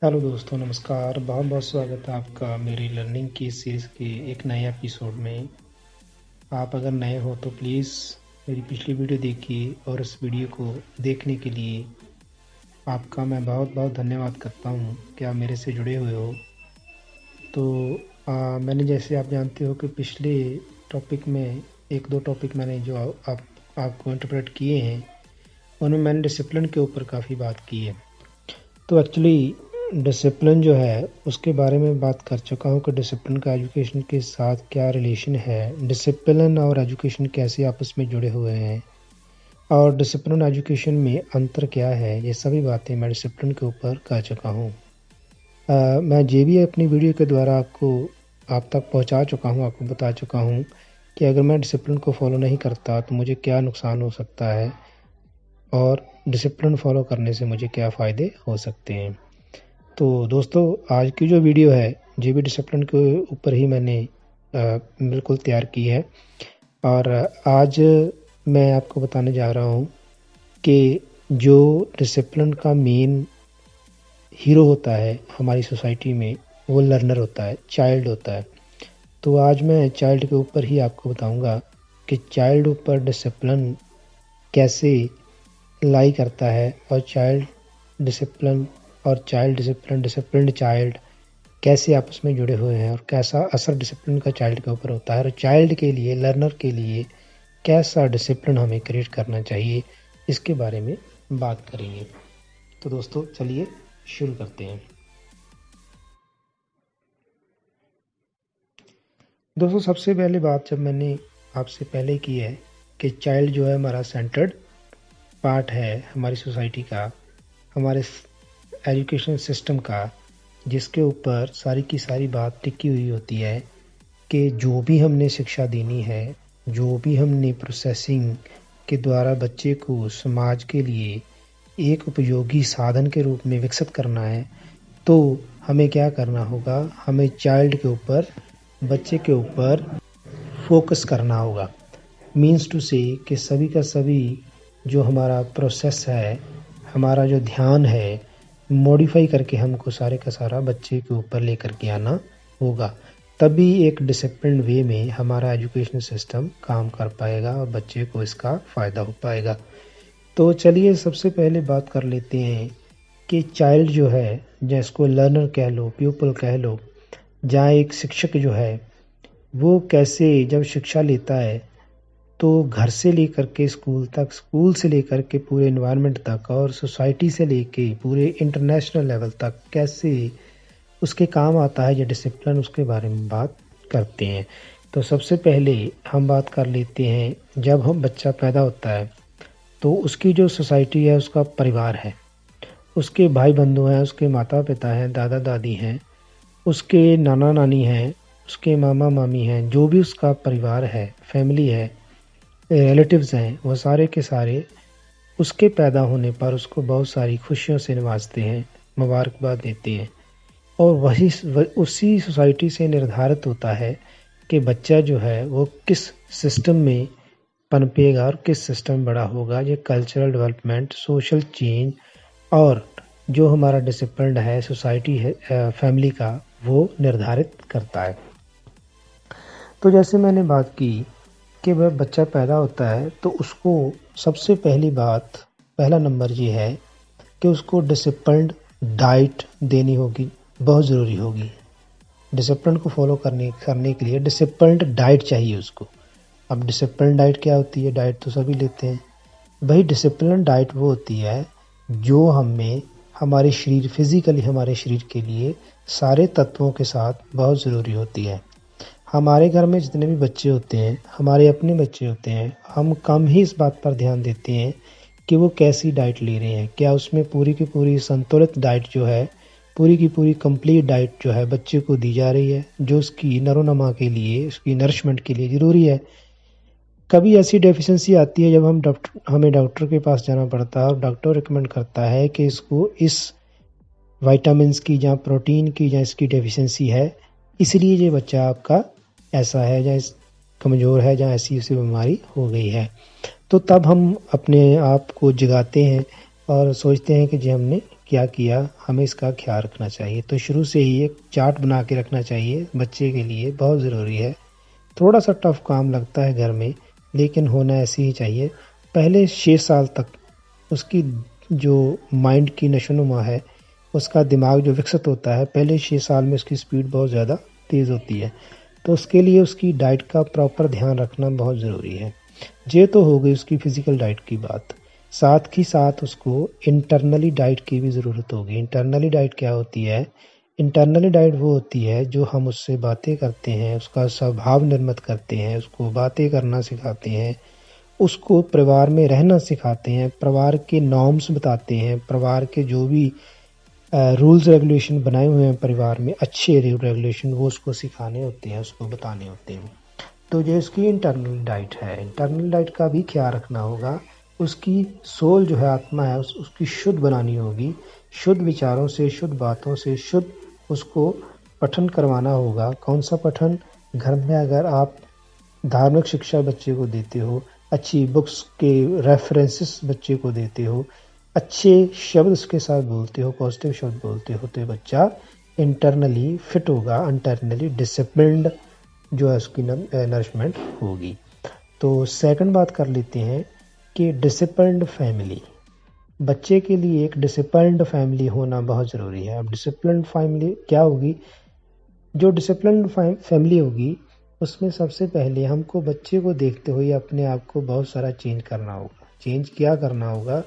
Hello दोस्तों, नमस्कार। बहुत बहुत स्वागत है आपका मेरी लर्निंग की सीरीज़ के एक नए एपिसोड में। आप अगर नए हो तो प्लीज़ मेरी पिछली वीडियो देखिए और इस वीडियो को देखने के लिए आपका मैं बहुत बहुत धन्यवाद करता हूँ कि आप मेरे से जुड़े हुए हो। तो मैंने जैसे आप जानते हो कि पिछले टॉपिक में एक दो टॉपिक मैंने जो आपको इंटरप्रेट किए हैं उनमें मैंने डिसिप्लिन के ऊपर काफ़ी बात की है। तो एक्चुअली डिसिप्लिन जो है उसके बारे में बात कर चुका हूँ कि डिसिप्लिन का एजुकेशन के साथ क्या रिलेशन है, डिसिप्लिन और एजुकेशन कैसे आपस में जुड़े हुए हैं और डिसिप्लिन एजुकेशन में अंतर क्या है। ये सभी बातें मैं डिसिप्लिन के ऊपर कह चुका हूँ। मैं ये भी अपनी वीडियो के द्वारा आप तक पहुँचा चुका हूँ, आपको बता चुका हूँ कि अगर मैं डिसिप्लिन को फॉलो नहीं करता तो मुझे क्या नुकसान हो सकता है और डिसिप्लिन फॉलो करने से मुझे क्या फ़ायदे हो सकते हैं। तो दोस्तों, आज की जो वीडियो है ये भी डिसिप्लिन के ऊपर ही मैंने बिल्कुल तैयार की है। और आज मैं आपको बताने जा रहा हूँ कि जो डिसिप्लिन का मेन हीरो होता है हमारी सोसाइटी में वो लर्नर होता है, चाइल्ड होता है। तो आज मैं चाइल्ड के ऊपर ही आपको बताऊंगा कि चाइल्ड ऊपर डिसिप्लिन कैसे लाई करता है और डिसिप्लिन डिसिप्लिन्ड चाइल्ड कैसे आपस में जुड़े हुए हैं और कैसा असर डिसिप्लिन का चाइल्ड के ऊपर होता है और चाइल्ड के लिए, लर्नर के लिए कैसा डिसिप्लिन हमें क्रिएट करना चाहिए, इसके बारे में बात करेंगे। तो दोस्तों चलिए शुरू करते हैं। दोस्तों, सबसे पहले बात जब मैंने आपसे पहले की है कि चाइल्ड जो है हमारा सेंटर्ड पार्ट है हमारी सोसाइटी का, हमारे एजुकेशन सिस्टम का, जिसके ऊपर सारी की सारी बात टिकी हुई होती है कि जो भी हमने शिक्षा देनी है, जो भी हमने प्रोसेसिंग के द्वारा बच्चे को समाज के लिए एक उपयोगी साधन के रूप में विकसित करना है, तो हमें क्या करना होगा, हमें चाइल्ड के ऊपर, बच्चे के ऊपर फोकस करना होगा। मीन्स टू से कि सभी का सभी जो हमारा प्रोसेस है, हमारा जो ध्यान है, मॉडिफाई करके हमको सारे का सारा बच्चे के ऊपर लेकर के आना होगा। तभी एक डिसिप्लिन वे में हमारा एजुकेशन सिस्टम काम कर पाएगा और बच्चे को इसका फ़ायदा हो पाएगा। तो चलिए सबसे पहले बात कर लेते हैं कि चाइल्ड जो है, जिसको लर्नर कह लो, प्यूपल कह लो, जहाँ एक शिक्षक जो है वो कैसे जब शिक्षा लेता है तो घर से लेकर के स्कूल तक, स्कूल से लेकर के पूरे इन्वायरमेंट तक और सोसाइटी से लेके पूरे इंटरनेशनल लेवल तक कैसे उसके काम आता है ये डिसिप्लिन, उसके बारे में बात करते हैं। तो सबसे पहले हम बात कर लेते हैं, जब हम बच्चा पैदा होता है तो उसकी जो सोसाइटी है, उसका परिवार है, उसके भाई बंधु हैं, उसके माता पिता हैं, दादा दादी हैं, उसके नाना नानी हैं, उसके मामा मामी हैं, जो भी उसका परिवार है, फैमिली है, रिलेटिव्स हैं, वो सारे के सारे उसके पैदा होने पर उसको बहुत सारी खुशियों से नवाजते हैं, मुबारकबाद देते हैं। और उसी सोसाइटी से निर्धारित होता है कि बच्चा जो है वो किस सिस्टम में पनपेगा और किस सिस्टम में बड़ा होगा। ये कल्चरल डेवलपमेंट, सोशल चेंज और जो हमारा डिसिप्लिन है सोसाइटी है, फैमिली का, वो निर्धारित करता है। तो जैसे मैंने बात की कि वह बच्चा पैदा होता है तो उसको सबसे पहली बात, पहला नंबर ये है कि उसको डिसिप्लिन्ड डाइट देनी होगी, बहुत ज़रूरी होगी। डिसिप्लिन को फॉलो करने के लिए डिसिप्लिन्ड डाइट चाहिए उसको। अब डिसिप्लिन डाइट क्या होती है? डाइट तो सभी लेते हैं भाई। डिसिप्लिन डाइट वो होती है जो हमें हमारे शरीर, फिजिकली हमारे शरीर के लिए सारे तत्वों के साथ बहुत ज़रूरी होती है। हमारे घर में जितने भी बच्चे होते हैं, हमारे अपने बच्चे होते हैं, हम कम ही इस बात पर ध्यान देते हैं कि वो कैसी डाइट ले रहे हैं, क्या उसमें पूरी की पूरी संतुलित डाइट जो है, पूरी की पूरी कंप्लीट डाइट जो है बच्चे को दी जा रही है, जो उसकी नरोनमा के लिए, उसकी नरिशमेंट के लिए ज़रूरी है। कभी ऐसी डेफिशिएंसी आती है जब हमें डॉक्टर के पास जाना पड़ता है और डॉक्टर रिकमेंड करता है कि इसको इस विटामिन्स की या प्रोटीन की या इसकी डेफिशिएंसी है, इसलिए ये बच्चा आपका ऐसा है या कमज़ोर है या ऐसी उसी बीमारी हो गई है। तो तब हम अपने आप को जगाते हैं और सोचते हैं कि जी हमने क्या किया, हमें इसका ख्याल रखना चाहिए। तो शुरू से ही एक चार्ट बना के रखना चाहिए बच्चे के लिए, बहुत ज़रूरी है। थोड़ा सा टफ काम लगता है घर में, लेकिन होना ऐसे ही चाहिए। पहले 6 साल तक उसकी जो माइंड की नशोनुमा है, उसका दिमाग जो विकसित होता है, पहले 6 साल में उसकी स्पीड बहुत ज़्यादा तेज़ होती है। तो उसके लिए उसकी डाइट का प्रॉपर ध्यान रखना बहुत ज़रूरी है। ये तो हो गई उसकी फ़िज़िकल डाइट की बात। साथ ही साथ उसको इंटरनली डाइट की भी ज़रूरत होगी। इंटरनली डाइट क्या होती है? इंटरनली डाइट वो होती है जो हम उससे बातें करते हैं, उसका स्वभाव निर्मित करते हैं, उसको बातें करना सिखाते हैं, उसको परिवार में रहना सिखाते हैं, परिवार के नॉर्म्स बताते हैं, परिवार के जो भी रूल्स रेगुलेशन बनाए हुए हैं परिवार में, अच्छे रूल रेगुलेशन, वो उसको सिखाने होते हैं, उसको बताने होते हैं। तो जो इसकी इंटरनल डाइट है, इंटरनल डाइट का भी ख्याल रखना होगा। उसकी सोल जो है, आत्मा है, उसकी शुद्ध बनानी होगी। शुद्ध विचारों से, शुद्ध बातों से, शुद्ध उसको पठन करवाना होगा। कौन सा पठन? घर में अगर आप धार्मिक शिक्षा बच्चे को देते हो, अच्छी बुक्स के रेफरेंसेस बच्चे को देते हो, अच्छे शब्द उसके साथ बोलते हो, पॉजिटिव शब्द बोलते हो, तो बच्चा इंटरनली फिट होगा, इंटरनली डिसिप्लिन्ड जो है उसकी नरिशमेंट होगी। तो सेकंड बात कर लेते हैं कि डिसिप्लिन्ड फैमिली। बच्चे के लिए एक डिसिप्लिन्ड फैमिली होना बहुत ज़रूरी है। अब डिसिप्लिन्ड फैमिली क्या होगी? जो डिसिप्लिन्ड फैमिली होगी, उसमें सबसे पहले हमको बच्चे को देखते हुए अपने आप को बहुत सारा चेंज करना होगा। चेंज क्या करना होगा?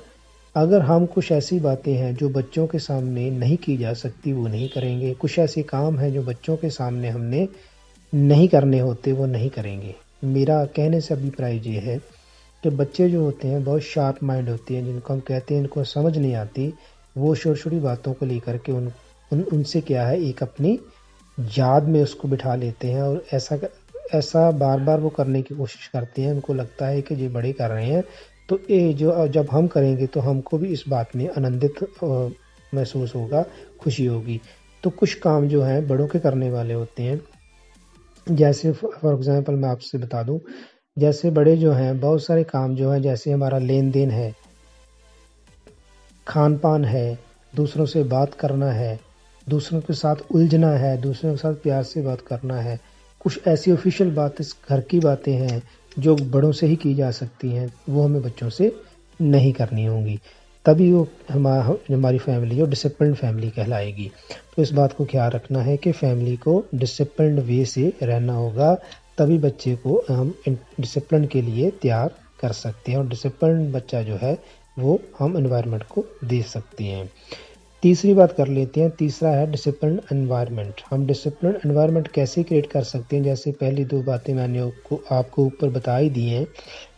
अगर हम कुछ ऐसी बातें हैं जो बच्चों के सामने नहीं की जा सकती, वो नहीं करेंगे। कुछ ऐसे काम हैं जो बच्चों के सामने हमने नहीं करने होते, वो नहीं करेंगे। मेरा कहने से अभिप्राय ये है कि बच्चे जो होते हैं बहुत शार्प माइंड होते हैं, जिनको हम कहते हैं इनको समझ नहीं आती, वो छोटी छोटी बातों को लेकर के उनसे क्या है, एक अपनी याद में उसको बिठा लेते हैं और ऐसा बार बार वो करने की कोशिश करते हैं। उनको लगता है कि ये बड़े कर रहे हैं, तो ये जो जब हम करेंगे तो हमको भी इस बात में आनंदित महसूस होगा, खुशी होगी। तो कुछ काम जो हैं बड़ों के करने वाले होते हैं। जैसे फॉर एग्ज़ाम्पल मैं आपसे बता दूं, जैसे बड़े जो हैं बहुत सारे काम जो हैं, जैसे हमारा लेन देन है, खान पान है, दूसरों से बात करना है, दूसरों के साथ उलझना है, दूसरों के साथ प्यार से बात करना है। कुछ ऐसी ऑफिशियल बातें, घर की बातें हैं जो बड़ों से ही की जा सकती हैं, वो हमें बच्चों से नहीं करनी होंगी। तभी वो हमारी फैमिली जो डिसिप्लिन्ड फैमिली कहलाएगी। तो इस बात को ख्याल रखना है कि फैमिली को डिसिप्लिन्ड वे से रहना होगा, तभी बच्चे को हम डिसिप्लिन के लिए तैयार कर सकते हैं और डिसिप्लिन बच्चा जो है वो हम एनवायरनमेंट को दे सकते हैं। तीसरी बात कर लेते हैं। तीसरा है डिसिप्लिन एनवायरनमेंट। हम डिसिप्लिन एनवायरनमेंट कैसे क्रिएट कर सकते हैं? जैसे पहली दो बातें मैंने आपको ऊपर बता ही दी हैं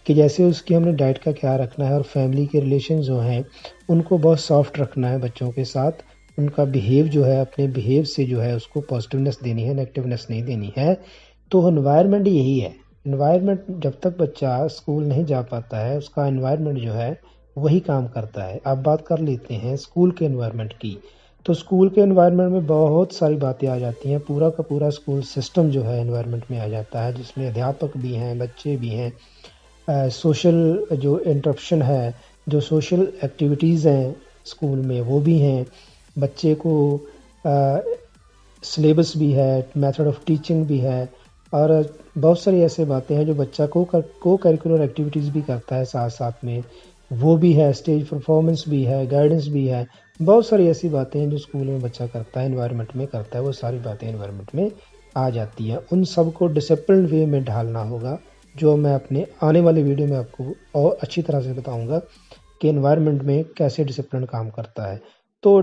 कि जैसे उसकी हमने डाइट का ख्याल रखना है और फैमिली के रिलेशन जो हैं उनको बहुत सॉफ्ट रखना है बच्चों के साथ। उनका बिहेव जो है, अपने बिहेव से जो है उसको पॉजिटिवनेस देनी है, नेगेटिवनेस नहीं देनी है। तो एनवायरनमेंट यही है। एनवायरनमेंट, जब तक बच्चा स्कूल नहीं जा पाता है, उसका एनवायरनमेंट जो है वही काम करता है। अब बात कर लेते हैं स्कूल के एनवायरनमेंट की। तो स्कूल के एनवायरनमेंट में बहुत सारी बातें आ जाती हैं। पूरा का पूरा स्कूल सिस्टम जो है एनवायरनमेंट में आ जाता है, जिसमें अध्यापक भी हैं, बच्चे भी हैं, सोशल जो इंटरप्शन है, जो सोशल एक्टिविटीज़ हैं स्कूल में वो भी हैं। बच्चे को सिलेबस भी है, मेथड ऑफ टीचिंग भी है और बहुत सारी ऐसे बातें हैं जो बच्चा को करिकुलर एक्टिविटीज़ भी करता है साथ साथ में, वो भी है। स्टेज परफॉर्मेंस भी है, गाइडेंस भी है। बहुत सारी ऐसी बातें हैं जो स्कूल में बच्चा करता है, एनवायरनमेंट में करता है, वो सारी बातें एनवायरनमेंट में आ जाती हैं। उन सब को डिसिप्लिन वे में ढालना होगा, जो मैं अपने आने वाले वीडियो में आपको और अच्छी तरह से बताऊंगा कि एनवायरनमेंट में कैसे डिसिप्लिन काम करता है। तो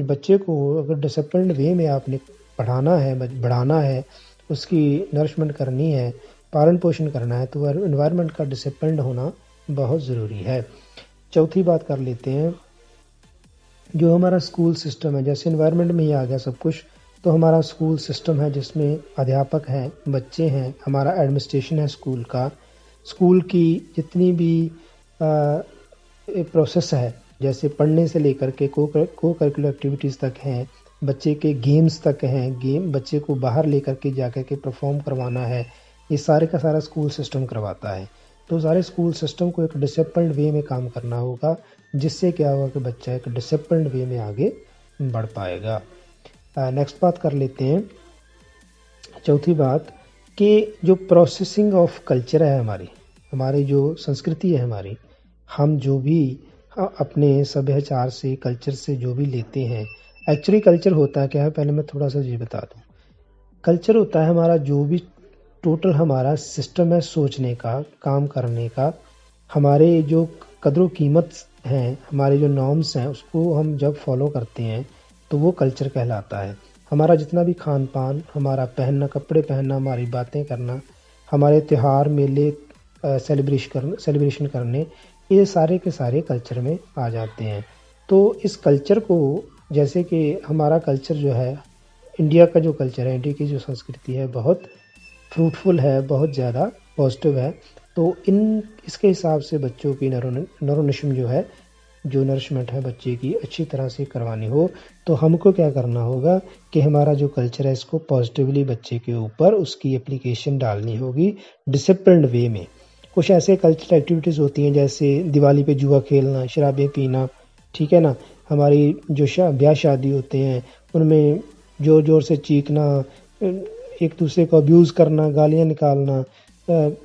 बच्चे को अगर डिसिप्लिन वे में आपने पढ़ाना है, बढ़ाना है, उसकी नरिशमेंट करनी है, पालन पोषण करना है, तो एनवायरनमेंट का डिसिप्लिन होना बहुत ज़रूरी है। चौथी बात कर लेते हैं, जो हमारा स्कूल सिस्टम है। जैसे एनवायरनमेंट में ही आ गया सब कुछ, तो हमारा स्कूल सिस्टम है जिसमें अध्यापक हैं, बच्चे हैं, हमारा एडमिनिस्ट्रेशन है स्कूल का। स्कूल की जितनी भी प्रोसेस है, जैसे पढ़ने से लेकर के को करिकुलर एक्टिविटीज़ तक हैं, बच्चे के गेम्स तक हैं, गेम बच्चे को बाहर लेकर के जाकर के परफॉर्म करवाना है, ये सारे का सारा स्कूल सिस्टम करवाता है। तो सारे स्कूल सिस्टम को एक डिसिप्लिन्ड वे में काम करना होगा, जिससे क्या होगा कि बच्चा एक डिसिप्लिन्ड वे में आगे बढ़ पाएगा। नेक्स्ट बात कर लेते हैं, चौथी बात कि जो प्रोसेसिंग ऑफ कल्चर है हमारी जो संस्कृति है हमारी, हम जो भी अपने सभ्याचार से कल्चर से जो भी लेते हैं, एक्चुअली कल्चर होता है क्या है, पहले मैं थोड़ा सा ये बता दूं। कल्चर होता है हमारा जो भी टोटल हमारा सिस्टम है सोचने का, काम करने का, हमारे जो कदर कीमत हैं, हमारे जो नॉर्म्स हैं, उसको हम जब फॉलो करते हैं तो वो कल्चर कहलाता है। हमारा जितना भी खान पान, हमारा पहनना, कपड़े पहनना, हमारी बातें करना, हमारे त्यौहार मेले सेलिब्रेशन करने, ये सारे के सारे कल्चर में आ जाते हैं। तो इस कल्चर को, जैसे कि हमारा कल्चर जो है, इंडिया का जो कल्चर है, इंडिया की जो संस्कृति है, बहुत फ्रूटफुल है, बहुत ज़्यादा पॉजिटिव है। तो इसके हिसाब से बच्चों की नरोनिशम जो नरिशमेंट है बच्चे की अच्छी तरह से करवानी हो, तो हमको क्या करना होगा कि हमारा जो कल्चर है इसको पॉजिटिवली बच्चे के ऊपर उसकी एप्लीकेशन डालनी होगी डिसिप्लिन्ड वे में। कुछ ऐसे कल्चरल एक्टिविटीज़ होती हैं जैसे दिवाली पे जुआ खेलना, शराबें पीना, ठीक है ना, हमारी जो ब्याह शादी होते हैं उनमें ज़ोर ज़ोर से चीखना, एक दूसरे को अब्यूज़ करना, गालियाँ निकालना,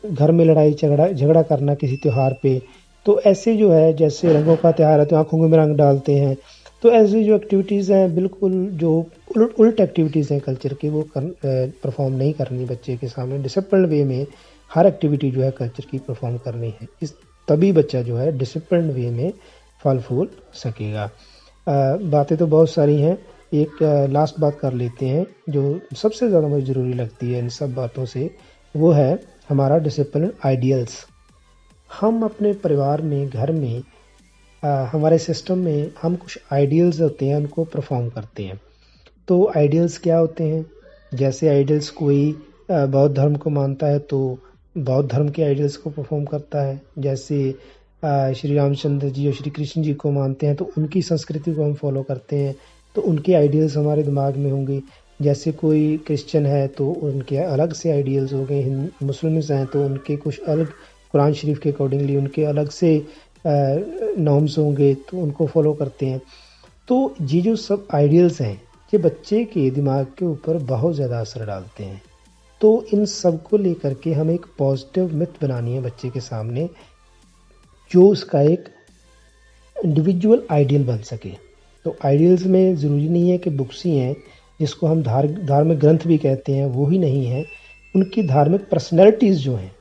घर में लड़ाई झगड़ा करना किसी त्यौहार पे। तो ऐसे जो है, जैसे रंगों का त्यौहार है तो आँखों में रंग डालते हैं, तो ऐसी जो एक्टिविटीज़ हैं बिल्कुल जो उल्ट एक्टिविटीज़ हैं कल्चर की, वो परफॉर्म नहीं करनी बच्चे के सामने। डिसिप्लिन वे में हर एक्टिविटी जो है कल्चर की परफॉर्म करनी है, तभी बच्चा जो है डिसिप्लिन वे में फल फूल सकेगा। बातें तो बहुत सारी हैं, एक लास्ट बात कर लेते हैं जो सबसे ज़्यादा मुझे ज़रूरी लगती है इन सब बातों से, वो है हमारा डिसिप्लिन आइडियल्स। हम अपने परिवार में, घर में, हमारे सिस्टम में हम कुछ आइडियल्स होते हैं, उनको परफॉर्म करते हैं। तो आइडियल्स क्या होते हैं? जैसे आइडियल्स कोई बौद्ध धर्म को मानता है तो बौद्ध धर्म के आइडियल्स को परफॉर्म करता है। जैसे श्री रामचंद्र जी और श्री कृष्ण जी को मानते हैं तो उनकी संस्कृति को हम फॉलो करते हैं, तो उनके आइडियल्स हमारे दिमाग में होंगे। जैसे कोई क्रिश्चियन है तो उनके अलग से आइडियल्स हो गए, मुस्लिम्स हैं तो उनके कुछ अलग, कुरान शरीफ के अकॉर्डिंगली उनके अलग से नॉर्म्स होंगे तो उनको फॉलो करते हैं। तो ये जो सब आइडियल्स हैं ये बच्चे के दिमाग के ऊपर बहुत ज़्यादा असर डालते हैं। तो इन सब को लेकर के हमें एक पॉजिटिव मिथ बनानी है बच्चे के सामने, जो उसका एक इंडिविजुअल आइडियल बन सके। तो आइडियल्स में ज़रूरी नहीं है कि बुक्स ही हैं, जिसको हम धार्मिक ग्रंथ भी कहते हैं, वो ही नहीं है। उनकी धार्मिक पर्सनैलिटीज़ जो हैं,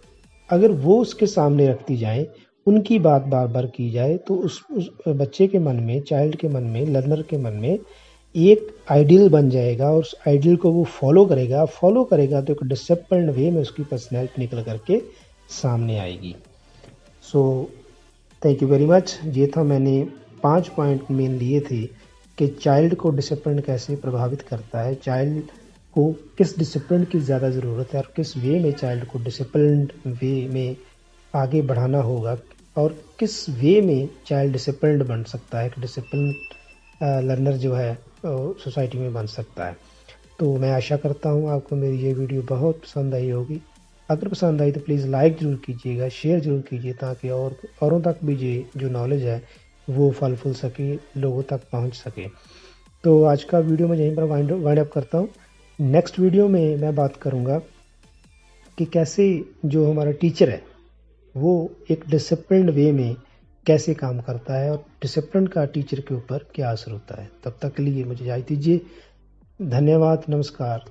अगर वो उसके सामने रखती जाएं, उनकी बात बार बार की जाए, तो उस बच्चे के मन में, चाइल्ड के मन में, लर्नर के मन में एक आइडियल बन जाएगा और उस आइडियल को वो फॉलो करेगा तो एक डिसिप्लिन्ड वे में उसकी पर्सनैलिटी निकल करके सामने आएगी। So thank you very much. ये था, मैंने 5 पॉइंट मेन लिए थे कि चाइल्ड को डिसिप्लिन कैसे प्रभावित करता है, चाइल्ड को किस डिसिप्लिन की ज़्यादा ज़रूरत है और किस वे में चाइल्ड को डिसिप्लिन्ड वे में आगे बढ़ाना होगा, और किस वे में चाइल्ड डिसिप्लिन्ड बन सकता है, एक डिसिप्लिन लर्नर जो है सोसाइटी में बन सकता है। तो मैं आशा करता हूँ आपको मेरी ये वीडियो बहुत पसंद आई होगी। अगर पसंद आई तो प्लीज़ लाइक ज़रूर कीजिएगा, शेयर ज़रूर कीजिए, ताकि औरों तक भी ये जो नॉलेज है वो फल फूल सके, लोगों तक पहुंच सके। तो आज का वीडियो मैं यहीं पर वाइंड अप करता हूँ। नेक्स्ट वीडियो में मैं बात करूँगा कि कैसे जो हमारा टीचर है वो एक डिसिप्लिन्ड वे में कैसे काम करता है और डिसिप्लिन का टीचर के ऊपर क्या असर होता है। तब तक के लिए मुझे इजाज़त दीजिए। धन्यवाद, नमस्कार।